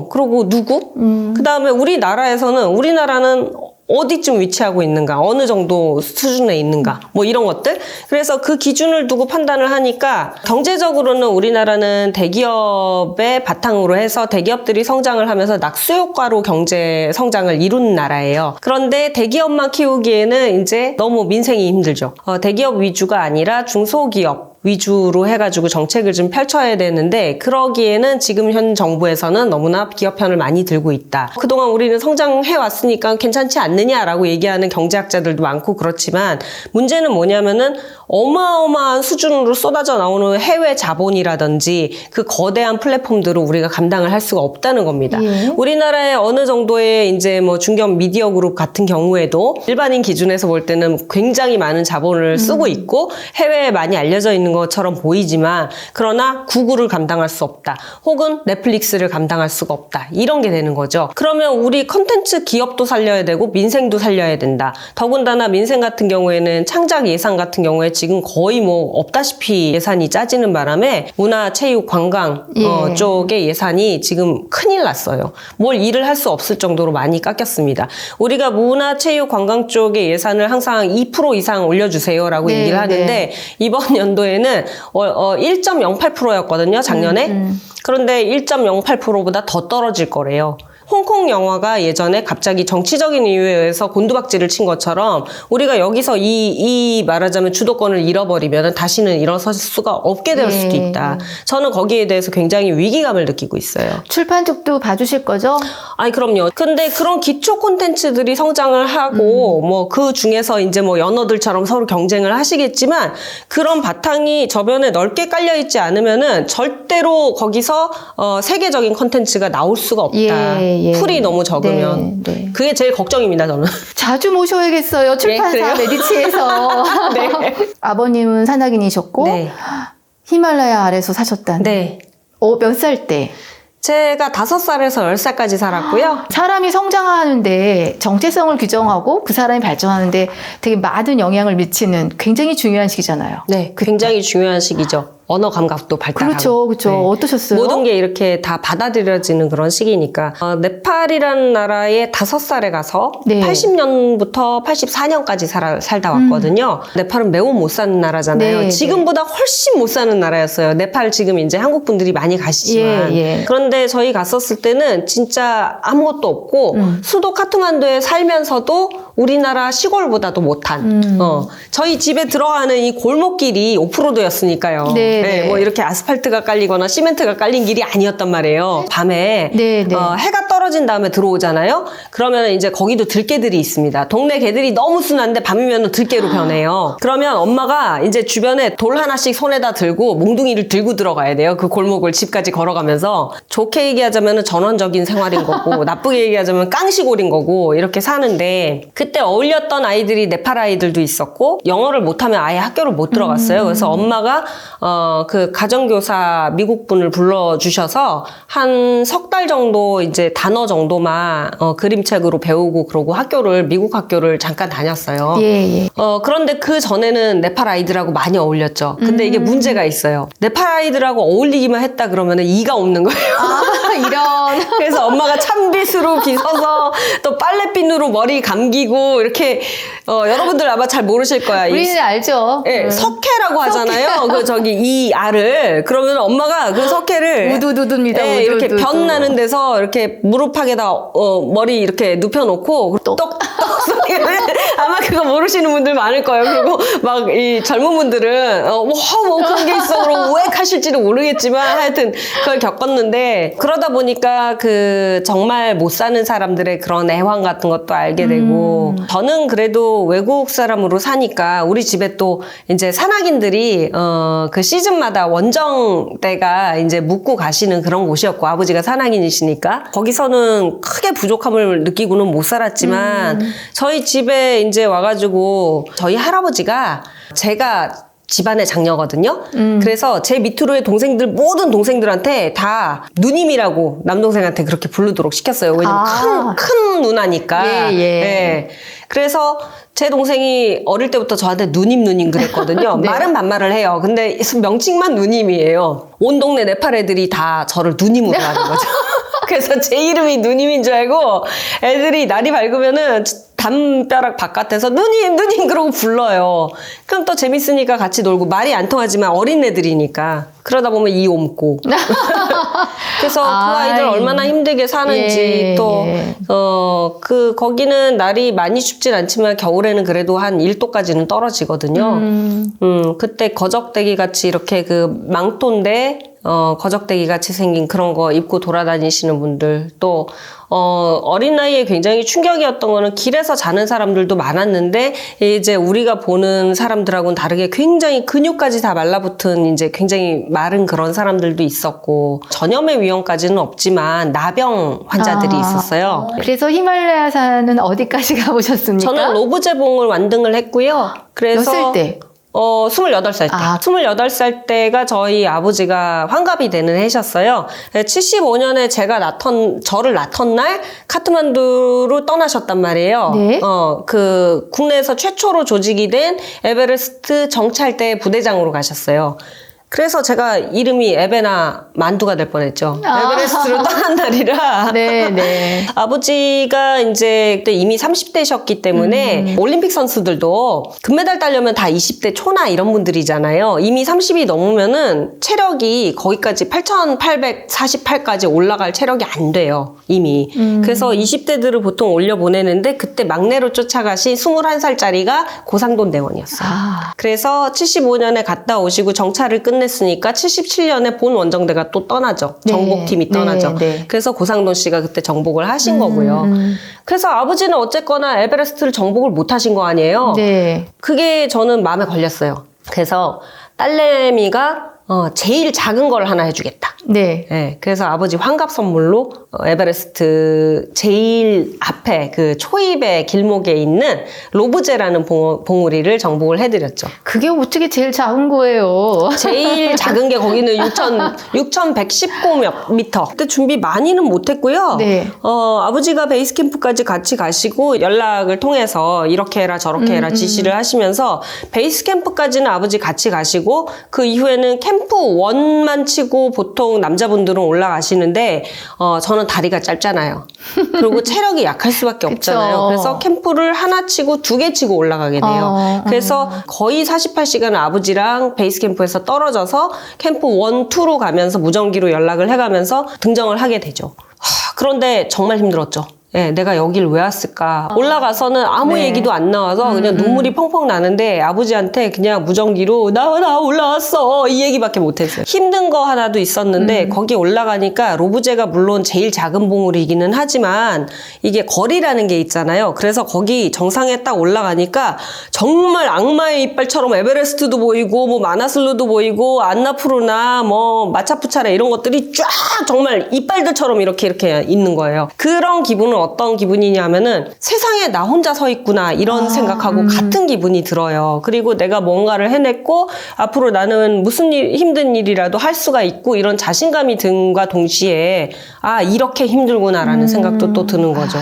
그리고 누구? 그 다음에 우리나라는 어디쯤 위치하고 있는가, 어느 정도 수준에 있는가, 뭐 이런 것들. 그래서 그 기준을 두고 판단을 하니까 경제적으로는 우리나라는 대기업의 바탕으로 해서 대기업들이 성장을 하면서 낙수효과로 경제 성장을 이루는 나라예요. 그런데 대기업만 키우기에는 이제 너무 민생이 힘들죠. 대기업 위주가 아니라 중소기업 위주로 해가지고 정책을 좀 펼쳐야 되는데, 그러기에는 지금 현 정부에서는 너무나 기업 편을 많이 들고 있다. 그동안 우리는 성장해 왔으니까 괜찮지 않느냐라고 얘기하는 경제학자들도 많고, 그렇지만 문제는 뭐냐면은 어마어마한 수준으로 쏟아져 나오는 해외 자본이라든지 그 거대한 플랫폼들을 우리가 감당을 할 수가 없다는 겁니다. 예. 우리나라의 어느 정도의 이제 뭐 중견 미디어 그룹 같은 경우에도 일반인 기준에서 볼 때는 굉장히 많은 자본을 쓰고 있고 해외에 많이 알려져 있는 것처럼 보이지만, 그러나 구글을 감당할 수 없다, 혹은 넷플릭스를 감당할 수가 없다, 이런 게 되는 거죠. 그러면 우리 컨텐츠 기업도 살려야 되고 민생도 살려야 된다. 더군다나 민생 같은 경우에는 창작 예산 같은 경우에 지금 거의 뭐 없다시피 예산이 짜지는 바람에 문화, 체육, 관광 쪽의 예산이 지금 큰일 났어요. 뭘 일을 할 수 없을 정도로 많이 깎였습니다. 우리가 문화, 체육, 관광 쪽의 예산을 항상 2% 이상 올려주세요라고 네, 얘기를 하는데, 네. 이번 연도에는 1.08%였거든요, 작년에. 그런데 1.08%보다 더 떨어질 거래요. 홍콩 영화가 예전에 갑자기 정치적인 이유에 의해서 곤두박질을 친 것처럼 우리가 여기서 이 말하자면 주도권을 잃어버리면 다시는 일어설 수가 없게 될 수도 있다. 저는 거기에 대해서 굉장히 위기감을 느끼고 있어요. 출판 쪽도 봐주실 거죠? 아니, 그럼요. 근데 그런 기초 콘텐츠들이 성장을 하고, 뭐, 그 중에서 이제 뭐 연어들처럼 서로 경쟁을 하시겠지만, 그런 바탕이 저변에 넓게 깔려있지 않으면은 절대로 거기서, 세계적인 콘텐츠가 나올 수가 없다. 풀이 너무 적으면. 네. 그게 제일 걱정입니다, 저는. 자주 모셔야겠어요. 출판사 그래요? 메디치에서. 네. 아버님은 산악인이셨고, 네. 히말라야 아래서 사셨다는. 네. 몇 살 때? 제가 5살에서 10살까지 살았고요. 사람이 성장하는데 정체성을 규정하고 그 사람이 발전하는데 되게 많은 영향을 미치는 굉장히 중요한 시기잖아요. 네. 굉장히 중요한 시기죠. 언어 감각도 발달하고. 그렇죠. 네. 어떠셨어요? 모든 게 이렇게 다 받아들여지는 그런 시기니까. 네팔이라는 나라에 5살에 가서 네. 80년부터 84년까지 살다 왔거든요. 네팔은 매우 못 사는 나라잖아요. 네, 지금보다 훨씬 못 사는 나라였어요. 네팔 지금 이제 한국 분들이 많이 가시지만. 예. 그런데 저희 갔었을 때는 진짜 아무것도 없고 수도 카트만두에 살면서도 우리나라 시골보다도 못한. 저희 집에 들어가는 이 골목길이 오프로드였으니까요. 네, 네, 네. 뭐 이렇게 아스팔트가 깔리거나 시멘트가 깔린 길이 아니었단 말이에요. 밤에 네, 네. 해가 떨어진 다음에 들어오잖아요. 그러면 이제 거기도 들개들이 있습니다. 동네 개들이 너무 순한데 밤이면 들개로 변해요. 그러면 엄마가 이제 주변에 돌 하나씩 손에다 들고 몽둥이를 들고 들어가야 돼요. 그 골목을 집까지 걸어가면서. 좋게 얘기하자면 전원적인 생활인 거고 나쁘게 얘기하자면 깡시골인 거고 이렇게 사는데, 그때 어울렸던 아이들이 네팔 아이들도 있었고 영어를 못하면 아예 학교를 못 들어갔어요. 그래서 엄마가 그 가정교사 미국 분을 불러주셔서 한 석 달 정도 이제 단어 정도만 그림책으로 배우고 그러고 미국 학교를 잠깐 다녔어요. 예, 예. 그런데 그 전에는 네팔 아이들하고 많이 어울렸죠. 근데 이게 문제가 있어요. 네팔 아이들하고 어울리기만 했다 그러면은 이가 없는 거예요. 아, 이런. 그래서 엄마가 찬빗으로 빗어서 또 빨래핀으로 머리 감기고 이렇게 여러분들 아마 잘 모르실 거야. 우리는 알죠. 예, 석회라고 하잖아요. 그 저기 이 알을. 그러면 엄마가 그 석회를 우두두두입니다. 예, 이렇게 우두두두. 변 나는 데서 이렇게 무릎팍에다 머리 이렇게 눕혀놓고 똑똑 소리를 아마 그거 모르시는 분들 많을 거예요. 그리고 막 이 젊은 분들은 뭐 그런 게 있어 그러고 우액하실지는 모르겠지만 하여튼 그걸 겪었는데, 그러다 보니까 그 정말 못 사는 사람들의 그런 애환 같은 것도 알게 되고, 저는 그래도 외국 사람으로 사니까 우리 집에 또 이제 산악인들이 그 시즌마다 원정대가 이제 묵고 가시는 그런 곳이었고, 아버지가 산악인이시니까 거기서는 크게 부족함을 느끼고는 못 살았지만 저희 집에 이제 와가지고 저희 할아버지가, 제가 집안의 장녀거든요. 그래서 제 밑으로의 동생들, 모든 동생들한테 다 누님이라고 남동생한테 그렇게 부르도록 시켰어요. 왜냐면 큰 누나니까. 예, 예. 예. 그래서 제 동생이 어릴 때부터 저한테 누님 그랬거든요. 네. 말은 반말을 해요. 근데 명칭만 누님이에요. 온 동네 네팔 애들이 다 저를 누님으로 하는 거죠. 그래서 제 이름이 누님인 줄 알고 애들이 날이 밝으면은 담벼락 바깥에서 누님 그러고 불러요. 그럼 또 재밌으니까 같이 놀고, 말이 안 통하지만 어린 애들이니까 그러다 보면 이 옮고. 그래서 그 아이들 얼마나 힘들게 사는지. 예, 또 예. 거기는 날이 많이 춥진 않지만 겨울에는 그래도 한 1도까지는 떨어지거든요. 그때 거적대기 같이 이렇게 그 망토인데 거적대기 같이 생긴 그런 거 입고 돌아다니시는 분들, 또 어린 나이에 굉장히 충격이었던 거는 길에서 자는 사람들도 많았는데, 이제 우리가 보는 사람들하고는 다르게 굉장히 근육까지 다 말라붙은 이제 굉장히 마른 그런 사람들도 있었고, 전염의 위험까지는 없지만 나병 환자들이 있었어요. 그래서 히말라야산은 어디까지 가보셨습니까? 저는 로브제봉을 완등을 했고요. 그래서 몇 살 때? 28살 때. 28살 때가 저희 아버지가 환갑이 되는 해셨어요. 75년에 저를 낳던 날 카트만두로 떠나셨단 말이에요. 네. 그 국내에서 최초로 조직이 된 에베레스트 정찰대 부대장으로 가셨어요. 그래서 제가 이름이 에베나 만두가 될 뻔했죠. 에베레스트로 떠난 날이라. 네. 아버지가 이제 그때 이미 30대셨기 때문에 올림픽 선수들도 금메달 따려면 다 20대 초나 이런 분들이잖아요. 이미 30이 넘으면은 체력이 거기까지 8,848까지 올라갈 체력이 안 돼요. 이미. 그래서 20대들을 보통 올려보내는데, 그때 막내로 쫓아가신 21살짜리가 고상돈 대원이었어요. 그래서 75년에 갔다 오시고 정찰을 끝냈으니까 77년에 본 원정대가 또 떠나죠. 네. 정복팀이 떠나죠. 네. 그래서 고상돈 씨가 그때 정복을 하신 거고요. 그래서 아버지는 어쨌거나 에베레스트를 정복을 못 하신 거 아니에요. 네. 그게 저는 마음에 걸렸어요. 그래서 딸내미가 제일 작은 걸 하나 해주겠다. 네. 네, 그래서 아버지 환갑 선물로 에베레스트 제일 앞에 그 초입의 길목에 있는 로브제라는 봉우리를 정복을 해드렸죠. 그게 어떻게 제일 작은 거예요? 제일 작은 게 거기는 6,119m. 그때 준비 많이는 못했고요. 네. 아버지가 베이스 캠프까지 같이 가시고 연락을 통해서 이렇게 해라 저렇게 해라 지시를 하시면서 베이스 캠프까지는 아버지 같이 가시고, 그 이후에는 캠프 1만 치고 보통 남자분들은 올라가시는데 저는 다리가 짧잖아요. 그리고 체력이 약할 수밖에 없잖아요. 그래서 캠프를 하나 치고 2개 치고 올라가게 돼요. 그래서 거의 48시간을 아버지랑 베이스 캠프에서 떨어져서 캠프 1, 2로 가면서 무전기로 연락을 해가면서 등정을 하게 되죠. 그런데 정말 힘들었죠. 예, 내가 여길 왜 왔을까? 올라가서는 아무 네. 얘기도 안 나와서 그냥 눈물이 펑펑 나는데 아버지한테 그냥 무전기로 나 올라왔어 이 얘기밖에 못했어요. 힘든 거 하나도 있었는데 거기 올라가니까 로브제가 물론 제일 작은 봉우리이기는 하지만 이게 거리라는 게 있잖아요. 그래서 거기 정상에 딱 올라가니까 정말 악마의 이빨처럼 에베레스트도 보이고 뭐 마나슬루도 보이고 안나푸르나 뭐 마차푸차라 이런 것들이 쫙 정말 이빨들처럼 이렇게 있는 거예요. 그런 기분은 어떤 기분이냐면은 세상에 나 혼자 서 있구나 이런 생각하고 같은 기분이 들어요. 그리고 내가 뭔가를 해냈고 앞으로 나는 무슨 힘든 일이라도 할 수가 있고 이런 자신감이 든과 동시에 아 이렇게 힘들구나라는 생각도 또 드는 거죠.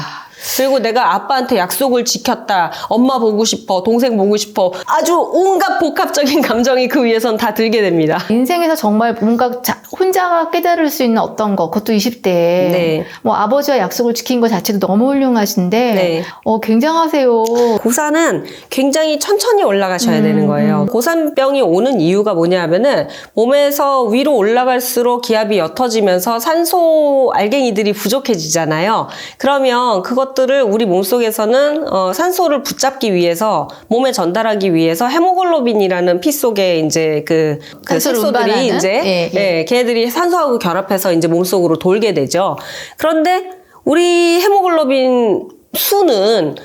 그리고 내가 아빠한테 약속을 지켰다. 엄마 보고 싶어. 동생 보고 싶어. 아주 온갖 복합적인 감정이 그 위에선 다 들게 됩니다. 인생에서 정말 뭔가 혼자 깨달을 수 있는 어떤 거, 그것도 20대에 네. 뭐 아버지와 약속을 지킨 것 자체도 너무 훌륭하신데 네. 굉장하세요. 고산은 굉장히 천천히 올라가셔야 되는 거예요. 고산병이 오는 이유가 뭐냐면은 몸에서 위로 올라갈수록 기압이 옅어지면서 산소 알갱이들이 부족해지잖아요. 그러면 그것들을 우리 몸속에서는 산소를 붙잡기 위해서 몸에 전달하기 위해서 헤모글로빈이라는 피 속에 이제 그 산소를 색소들이 운반하는? 이제 예. 걔네들이 산소하고 결합해서 이제 몸속으로 돌게 되죠. 그런데 우리 헤모글로빈 수는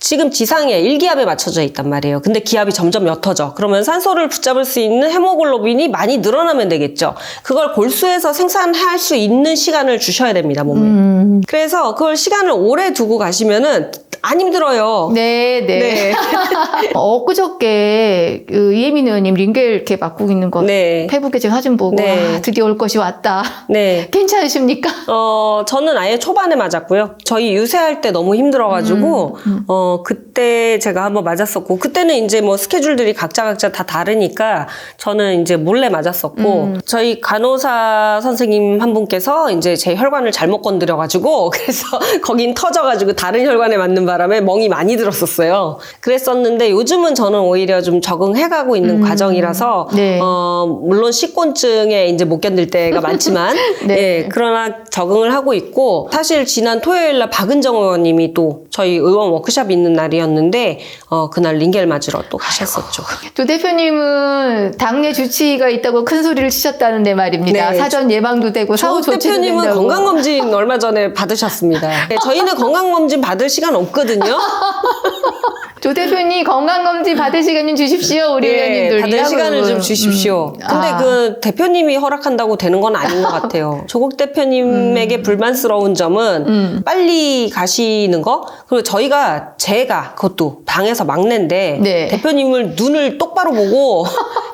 지금 지상에 1기압에 맞춰져 있단 말이에요. 근데 기압이 점점 옅어져. 그러면 산소를 붙잡을 수 있는 헤모글로빈이 많이 늘어나면 되겠죠. 그걸 골수에서 생산할 수 있는 시간을 주셔야 됩니다, 몸에. 그래서 그걸 시간을 오래 두고 가시면은 안 힘들어요. 네. 엊그저께 이혜민 의원님 링겔 이렇게 맡고 있는 거 네. 페북에 제가 사진 보고 네. 아, 드디어 올 것이 왔다. 네. 괜찮으십니까? 저는 아예 초반에 맞았고요. 저희 유세할 때 너무 힘들어가지고, 그때 제가 한번 맞았었고, 그때는 이제 뭐 스케줄들이 각자 다 다르니까, 저는 이제 몰래 맞았었고, 저희 간호사 선생님 한 분께서 이제 제 혈관을 잘못 건드려가지고, 그래서 거긴 터져가지고 다른 혈관에 맞는 바람에 멍이 많이 들었었어요. 그랬었는데, 요즘은 저는 오히려 좀 적응해가고 있는 과정이라서, 네. 물론 식곤증에 이제 못 견딜 때가 많지만, 네. 예, 그러나 적응을 하고 있고 사실 지난 토요일 날 박은정 의원님이 또 저희 의원 워크숍 있는 날이었는데 그날 링겔 맞으러 또 가셨었죠. 조 대표님은 당내 주치의가 있다고 큰 소리를 치셨다는데 말입니다. 네. 사전 예방도 되고 사후 조 조치도 대표님은 된다고. 건강검진 얼마 전에 받으셨습니다. 네, 저희는 건강검진 받을 시간 없거든요. 조 대표님 건강검진 받을 시간 좀 주십시오. 우리 의원님들. 받을 시간을 좀 주십시오. 근데 그 대표님이 허락한다고 되는 건 아닌 것 같아요. 조국 대표님에게 불만스러운 점은 빨리 가시는 거. 그리고 제가 그것도 방에서 막내인데 네. 대표님을 눈을 똑바로 보고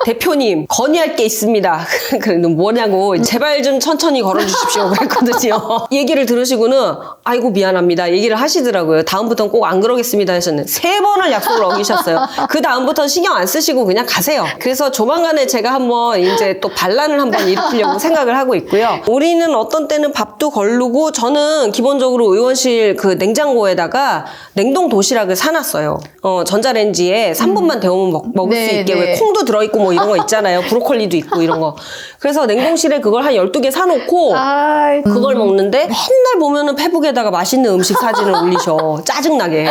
대표님 건의할 게 있습니다. 그래는 뭐냐고 제발 좀 천천히 걸어주십시오 그랬거든요. 얘기를 들으시고는 아이고 미안합니다 얘기를 하시더라고요. 다음부터는 꼭 안 그러겠습니다 하셨는데 3번을 약속을 어기셨어요. 그 다음부터는 신경 안 쓰시고 그냥 가세요. 그래서 조만간에 제가 한번 이제 또 반란을 한번 일으키려고 생각을 하고 있고요. 우리는 어떤 때는 밥도 걸르고 저는 기본적으로 의원실 그 냉장고에다가 냉동 도시락을 사놨어요. 전자레인지에 3분만 데우면 먹을 수 네, 있게 네. 왜 콩도 들어있고 뭐 이런 거 있잖아요. 브로콜리도 있고 이런 거. 그래서 냉동실에 그걸 한 12개 사놓고 그걸 먹는데 맨날 보면은 페북에다가 맛있는 음식 사진을 올리셔. 짜증나게.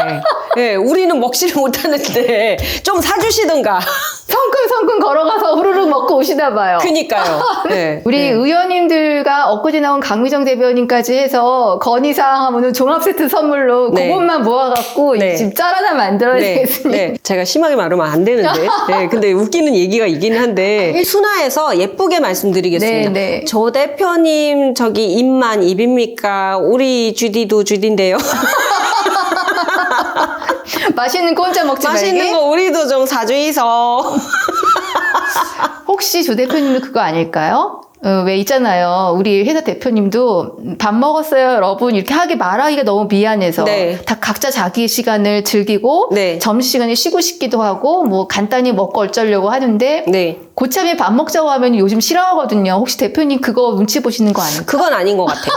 예, 우리는 먹지를 못하는데 좀 사주시던가. 성큼성큼 걸어가서 후루룩 먹고 오시나 봐요. 그니까요. 예, 우리 예. 의원님들과 엊그제 나온 강미정 대변인까지 해서 건의사항 하면은 종합세트 선물로 네. 그것만 모아갖고 네. 지금 짤 하나 만들어야 되겠습니다. 네. 제가 심하게 말하면 안 되는데. 네, 근데 웃기는 얘기가 있긴 한데 순화해서 예쁘게 말씀드리겠습니다. 네, 네. 조 대표님 저기 입만 입입니까? 우리 주디도 주디인데요. 맛있는 거 혼자 먹지 맛있는 말게. 거 우리도 좀 사주이소. 혹시 조 대표님도 그거 아닐까요? 왜 있잖아요. 우리 회사 대표님도 밥 먹었어요, 여러분. 이렇게 말하기가 너무 미안해서. 네. 다 각자 자기 시간을 즐기고, 네. 점심시간에 쉬고 싶기도 하고, 뭐 간단히 먹고 어쩌려고 하는데, 네. 고참에 밥 먹자고 하면 요즘 싫어하거든요. 혹시 대표님 그거 눈치 보시는 거 아닐까요? 그건 아닌 것 같아요.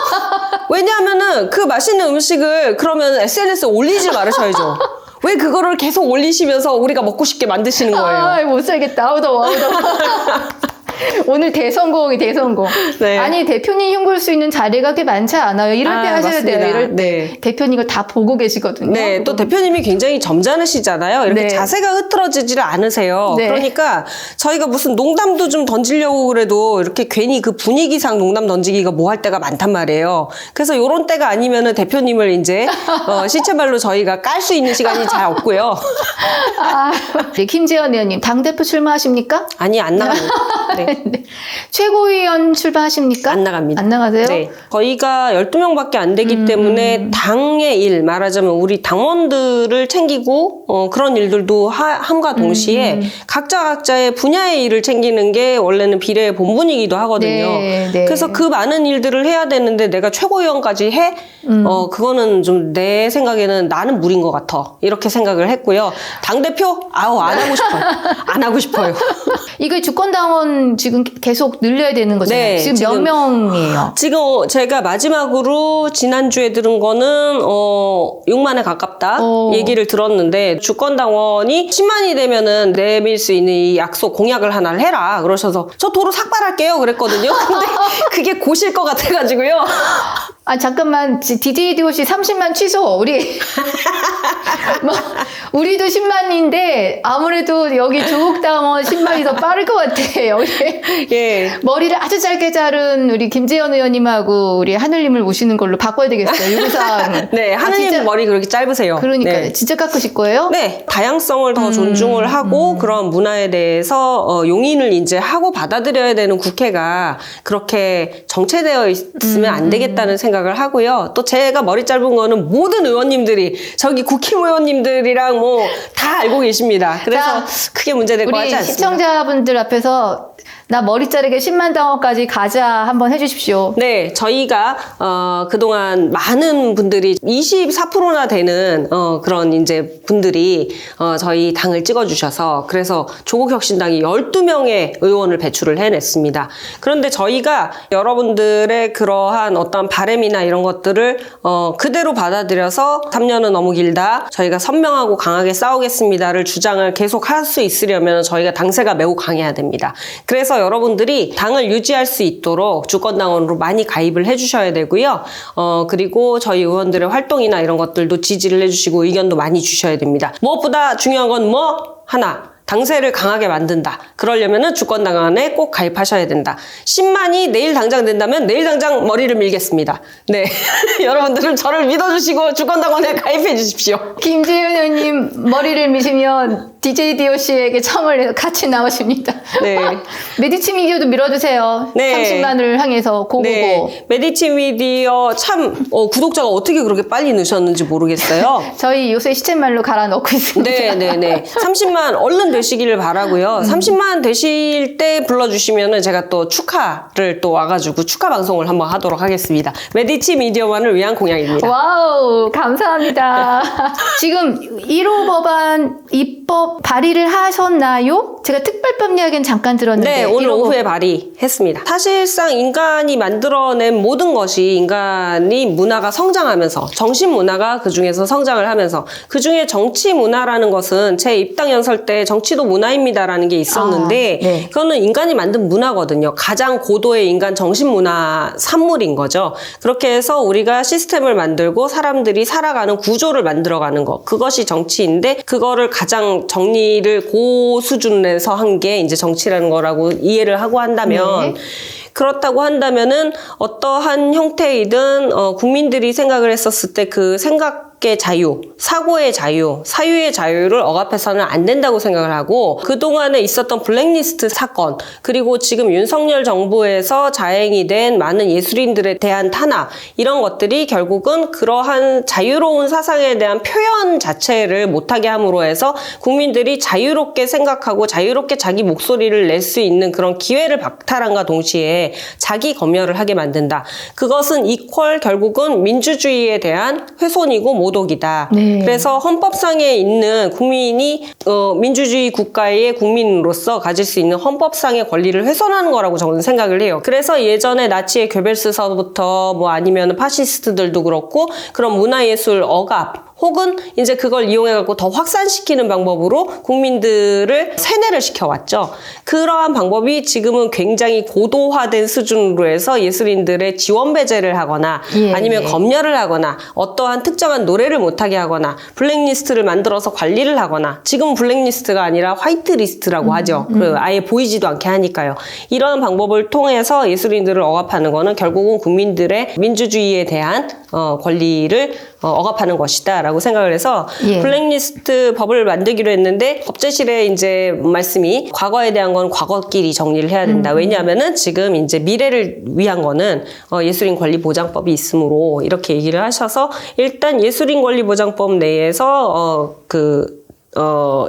왜냐하면은 그 맛있는 음식을 그러면 SNS에 올리지 말으셔야죠. 왜 그거를 계속 올리시면서 우리가 먹고 싶게 만드시는 거예요? 아, 못 살겠다. 아우, 더워. 오늘 대성공이 대성공. 네. 아니 대표님 흉볼 수 있는 자리가 그렇게 많지 않아요. 이럴 때 하셔야 맞습니다. 돼요. 이럴 때 네. 대표님 이거 다 보고 계시거든요. 네, 또 대표님이 굉장히 점잖으시잖아요. 이렇게 네. 자세가 흐트러지지를 않으세요. 네. 그러니까 저희가 무슨 농담도 좀 던지려고 그래도 이렇게 괜히 그 분위기상 농담 던지기가 뭐 할 때가 많단 말이에요. 그래서 요런 때가 아니면은 대표님을 이제 시체말로 저희가 깔 수 있는 시간이 잘 없고요. 아, 네, 김재현 의원님 당대표 출마하십니까? 아니, 안 나갑니다. 네. 네. 최고위원 출마하십니까? 안 나갑니다. 안 나가세요? 네. 저희가 12명밖에 안 되기 때문에 당의 일, 말하자면 우리 당원들을 챙기고 그런 일들도 함과 동시에 각자의 분야의 일을 챙기는 게 원래는 비례의 본분이기도 하거든요. 네, 네. 그래서 그 많은 일들을 해야 되는데 내가 최고위원까지 해? 그거는 좀 내 생각에는 나는 무리인 것 같아. 이렇게 생각을 했고요. 당대표? 아우, 안 하고 싶어요. 안 하고 싶어요. 이거 주권당원 지금 계속 늘려야 되는 거잖아요. 네, 지금 몇 명이에요? 지금 제가 마지막으로 지난주에 들은 거는 6만에 가깝다 얘기를 들었는데 주권당원이 10만이 되면은 내밀 수 있는 이 약속 공약을 하나를 해라 그러셔서 저 도로 삭발할게요 그랬거든요. 근데 그게 고실 것 같아가지고요. 아 잠깐만 DJDOC 30만 취소 우리 뭐 우리도 10만인데 아무래도 여기 조국당원 10만이 더 빠를 것 같아. 여기 예. 머리를 아주 짧게 자른 우리 김재현 의원님하고 우리 하늘님을 모시는 걸로 바꿔야 되겠어요. 유구상. 네, 하느님 진짜- 머리 그렇게 짧으세요. 그러니까 네. 진짜 깎으실 거예요? 네, 다양성을 더 존중을 하고 그런 문화에 대해서 용인을 이제 하고 받아들여야 되는 국회가 그렇게 정체되어 있으면 안 되겠다는 생각을 하고요. 또 제가 머리 짧은 거는 모든 의원님들이 저기 국힘의원님들이랑 뭐 다 알고 계십니다. 그래서 크게 문제될 것 우리 같지 않습니다. 시청자분들 앞에서 나 머리 자르게 10만 당원까지 가자 한번 해주십시오. 네, 저희가 그동안 많은 분들이 24%나 되는 그런 이제 분들이 저희 당을 찍어주셔서 그래서 조국혁신당이 12명의 의원을 배출을 해냈습니다. 그런데 저희가 여러분들의 그러한 어떤 바람이나 이런 것들을 그대로 받아들여서 3년은 너무 길다. 저희가 선명하고 강하게 싸우겠습니다를 주장을 계속 할 수 있으려면 저희가 당세가 매우 강해야 됩니다. 그래서 여러분들이 당을 유지할 수 있도록 주권당원으로 많이 가입을 해주셔야 되고요. 그리고 저희 의원들의 활동이나 이런 것들도 지지를 해주시고 의견도 많이 주셔야 됩니다. 무엇보다 중요한 건 뭐? 하나. 당세를 강하게 만든다. 그러려면은 주권당원에 꼭 가입하셔야 된다. 10만이 내일 당장 된다면 내일 당장 머리를 밀겠습니다. 네. 여러분들은 저를 믿어주시고 주권당원에 가입해 주십시오. 김재현 의원님 머리를 미시면 DJDOC에게 청을 해서 같이 나오십니다. 네. 메디치 미디어도 밀어주세요. 네. 30만을 향해서 고고고. 네. 메디치 미디어 참 구독자가 어떻게 그렇게 빨리 느셨는지 모르겠어요. 저희 요새 시쳇말로 갈아 넣고 있습니다. 네네네. 30만 얼른 되시기를 바라고요. 30만 되실 때 불러주시면은 제가 또 축하를 또 와가지고 축하 방송을 한번 하도록 하겠습니다. 메디치 미디어만을 위한 공약입니다. 와우, 감사합니다. 지금 1호 법안 입법 발의를 하셨나요? 제가 특별법 이야기는 잠깐 들었는데. 네, 오늘 1호 오후에 발의했습니다. 사실상 인간이 만들어낸 모든 것이 인간이 문화가 성장하면서 정신 문화가 그 중에서 성장을 하면서 그 중에 정치 문화라는 것은 제 입당 연설 때 정치도 문화입니다라는 게 있었는데 네. 그거는 인간이 만든 문화거든요. 가장 고도의 인간 정신 문화 산물인 거죠. 그렇게 해서 우리가 시스템을 만들고 사람들이 살아가는 구조를 만들어가는 것 그것이 정치인데 그거를 가장 정리를 고수준에서 한 게 이제 정치라는 거라고 이해를 하고 한다면 네. 그렇다고 한다면은 어떠한 형태이든 국민들이 생각을 했었을 때 그 생각의 자유, 사고의 자유, 사유의 자유를 억압해서는 안 된다고 생각을 하고 그동안에 있었던 블랙리스트 사건 그리고 지금 윤석열 정부에서 자행이 된 많은 예술인들에 대한 탄압 이런 것들이 결국은 그러한 자유로운 사상에 대한 표현 자체를 못하게 함으로 해서 국민들이 자유롭게 생각하고 자유롭게 자기 목소리를 낼 수 있는 그런 기회를 박탈함과 동시에 자기 검열을 하게 만든다. 그것은 이퀄 결국은 민주주의에 대한 훼손이고 모독이다. 네. 그래서 헌법상에 있는 국민이 민주주의 국가의 국민으로서 가질 수 있는 헌법상의 권리를 훼손하는 거라고 저는 생각을 해요. 그래서 예전에 나치의 괴벨스서부터 뭐 아니면 파시스트들도 그렇고 그런 문화예술 억압 혹은 이제 그걸 이용해갖고 더 확산시키는 방법으로 국민들을 세뇌를 시켜왔죠. 그러한 방법이 지금은 굉장히 고도화된 수준으로 해서 예술인들의 지원 배제를 하거나 예, 아니면 예. 검열을 하거나 어떠한 특정한 노래를 못하게 하거나 블랙리스트를 만들어서 관리를 하거나 지금은 블랙리스트가 아니라 화이트리스트라고 하죠. 아예 보이지도 않게 하니까요. 이런 방법을 통해서 예술인들을 억압하는 거는 결국은 국민들의 민주주의에 대한 권리를 억압하는 것이다 라고 생각을 해서 예. 블랙리스트 법을 만들기로 했는데 법제실의 이제 말씀이 과거에 대한 건 과거끼리 정리를 해야 된다. 왜냐하면은 지금 이제 미래를 위한 거는 예술인 권리 보장법이 있으므로 이렇게 얘기를 하셔서 일단 예술인 권리 보장법 내에서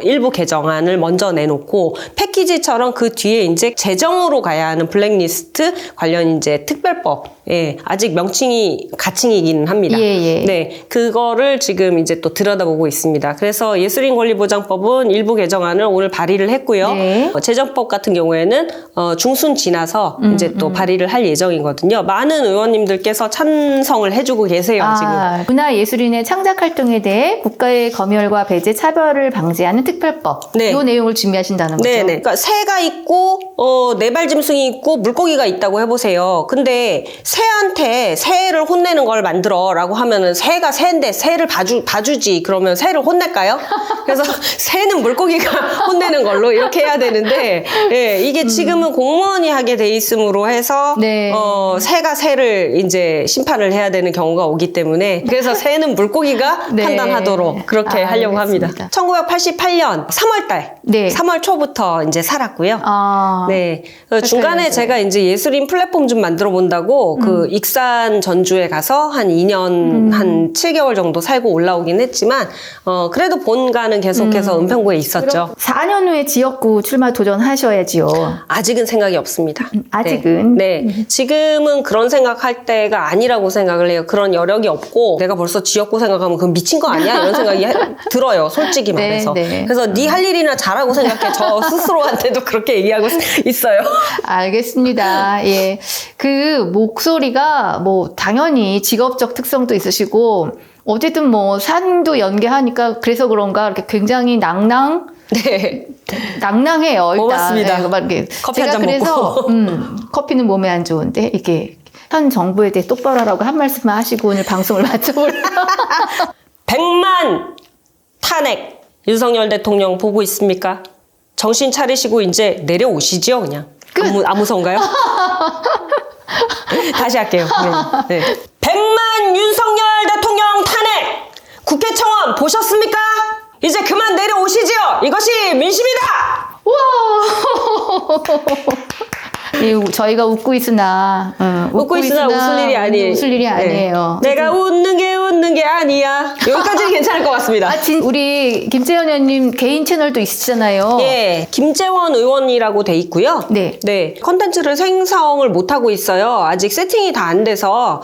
일부 개정안을 먼저 내놓고 패키지처럼 그 뒤에 이제 재정으로 가야 하는 블랙리스트 관련 이제 특별법. 예, 아직 명칭이 가칭이긴 합니다. 예, 예. 네, 그거를 지금 이제 또 들여다보고 있습니다. 그래서 예술인 권리 보장법은 일부 개정안을 오늘 발의를 했고요. 네. 재정법 같은 경우에는 중순 지나서 이제 또 발의를 할 예정이거든요. 많은 의원님들께서 찬성을 해주고 계세요, 지금. 문화예술인의 창작 활동에 대해 국가의 검열과 배제, 차별을 방지하는 특별법. 네. 이 내용을 준비하신다는 거죠. 네네. 그러니까 새가 있고 네발짐승이 있고 물고기가 있다고 해보세요. 근데 새한테 새를 혼내는 걸 만들어라고 하면은 새가 새인데 새를 봐주지. 그러면 새를 혼낼까요? 그래서 새는 물고기가 혼내는 걸로 이렇게 해야 되는데 예, 이게 지금은 공무원이 하게 돼 있음으로 해서 네. 새가 새를 이제 심판을 해야 되는 경우가 오기 때문에 그래서 새는 물고기가 네. 판단하도록 그렇게 하려고 합니다. 알겠습니다. 1988년 3월달, 네. 3월 초부터 이제 살았고요. 네. 중간에 그래서. 제가 이제 예술인 플랫폼 좀 만들어 본다고 그 익산 전주에 가서 한 2년, 한 7개월 정도 살고 올라오긴 했지만, 그래도 본가는 계속해서 은평구에 있었죠. 4년 후에 지역구 출마 도전하셔야지요. 아직은 생각이 없습니다. 아직은? 네. 지금은 그런 생각할 때가 아니라고 생각을 해요. 그런 여력이 없고, 내가 벌써 지역구 생각하면 그건 미친 거 아니야? 이런 생각이 들어요. 솔직히 네, 말해서. 네. 그래서 네 할 일이나 잘하고 생각해. 저 스스로한테도 그렇게 얘기하고 있어요. 알겠습니다. 예. 그 목소리가 뭐 당연히 직업적 특성도 있으시고 어쨌든 뭐 산도 연계하니까 그래서 그런가 이렇게 굉장히 낭낭해요. 네. 일단. 고맙습니다. 막 이렇게 커피 제가 한잔 그래서 커피는 몸에 안 좋은데 이게 현 정부에 대해 똑바로 하라고 한 말씀만 하시고 오늘 방송을 마쳐볼래요. 100만 탄핵 윤석열 대통령 보고 있습니까? 정신 차리시고 이제 내려오시죠, 그냥. 안 무서운가요? 다시 할게요. 네. 100만 윤석열 대통령 탄핵! 국회 청원 보셨습니까? 이제 그만 내려오시지요! 이것이 민심이다! 우와! 저희가 웃고 있으나 웃고 있으나 웃을 일이 아니에요. 웃을 일이 아니에요. 내가 웃는 게 아니야. 여기까지는 괜찮을 것 같습니다. 우리 김재현 의원님 개인 채널도 있으시잖아요. 예, 김재원 의원이라고 돼 있고요. 네. 네, 컨텐츠를 생성을 못하고 있어요. 아직 세팅이 다 안 돼서.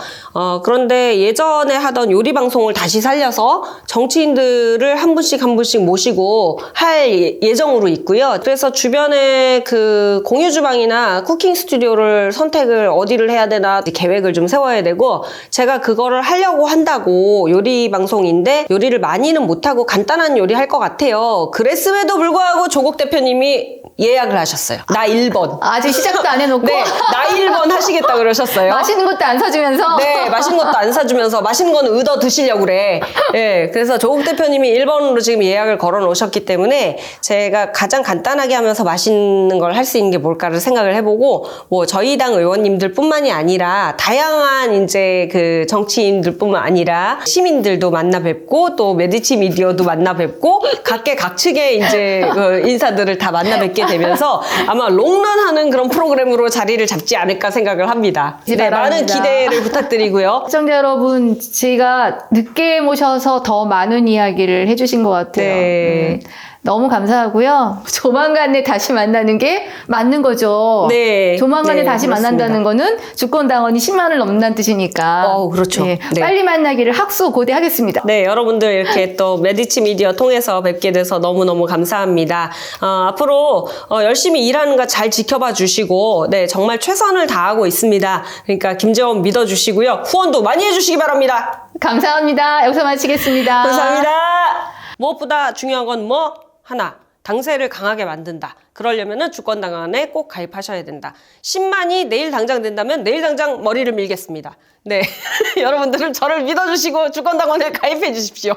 그런데 예전에 하던 요리 방송을 다시 살려서 정치인들을 한 분씩 모시고 할 예정으로 있고요. 그래서 주변에 그 공유주방이나 쿠킹 스튜디오를 선택을 어디를 해야 되나 계획을 좀 세워야 되고, 제가 그거를 하려고 한다고 요리 방송인데 요리를 많이는 못하고 간단한 요리 할 것 같아요. 그랬음에도 불구하고 조국 대표님이 예약을 하셨어요. 나 1번. 아직 시작도 안 해놓고. 네, 나 1번 하시겠다 그러셨어요. 맛있는 것도 안 사주면서. 네, 맛있는 것도 안 사주면서 맛있는 건 의도 드시려고 그래. 네, 그래서 조국 대표님이 1번으로 지금 예약을 걸어 놓으셨기 때문에 제가 가장 간단하게 하면서 맛있는 걸 할 수 있는 게 뭘까를 생각을 해보고, 뭐 저희 당 의원님들 뿐만이 아니라 다양한 이제 그 정치인들 뿐만 아니라 시민들도 만나 뵙고 또 메디치 미디어도 만나 뵙고 각계각측의 이제 그 인사들을 다 만나 뵙게 되면서 아마 롱런하는 그런 프로그램으로 자리를 잡지 않을까 생각을 합니다. 네, 많은 기대를 부탁드리고요. 시청자 여러분, 제가 늦게 모셔서 더 많은 이야기를 해주신 것 같아요. 네. 너무 감사하고요. 조만간에 다시 만나는 게 맞는 거죠. 네. 조만간에 네, 다시 그렇습니다. 만난다는 거는 주권당원이 10만 원을 넘는다는 뜻이니까. 그렇죠. 네, 네. 빨리 만나기를 학수고대하겠습니다. 네, 여러분들 이렇게 또 메디치 미디어 통해서 뵙게 돼서 너무너무 감사합니다. 앞으로 열심히 일하는 거 잘 지켜봐 주시고, 네, 정말 최선을 다하고 있습니다. 그러니까 김재원 믿어주시고요. 후원도 많이 해주시기 바랍니다. 감사합니다. 여기서 마치겠습니다. 감사합니다. 무엇보다 중요한 건 뭐? 하나. 당세를 강하게 만든다. 그러려면은 주권당원에 꼭 가입하셔야 된다. 10만이 내일 당장 된다면 내일 당장 머리를 밀겠습니다. 네. 여러분들은 저를 믿어주시고 주권당원에 가입해 주십시오.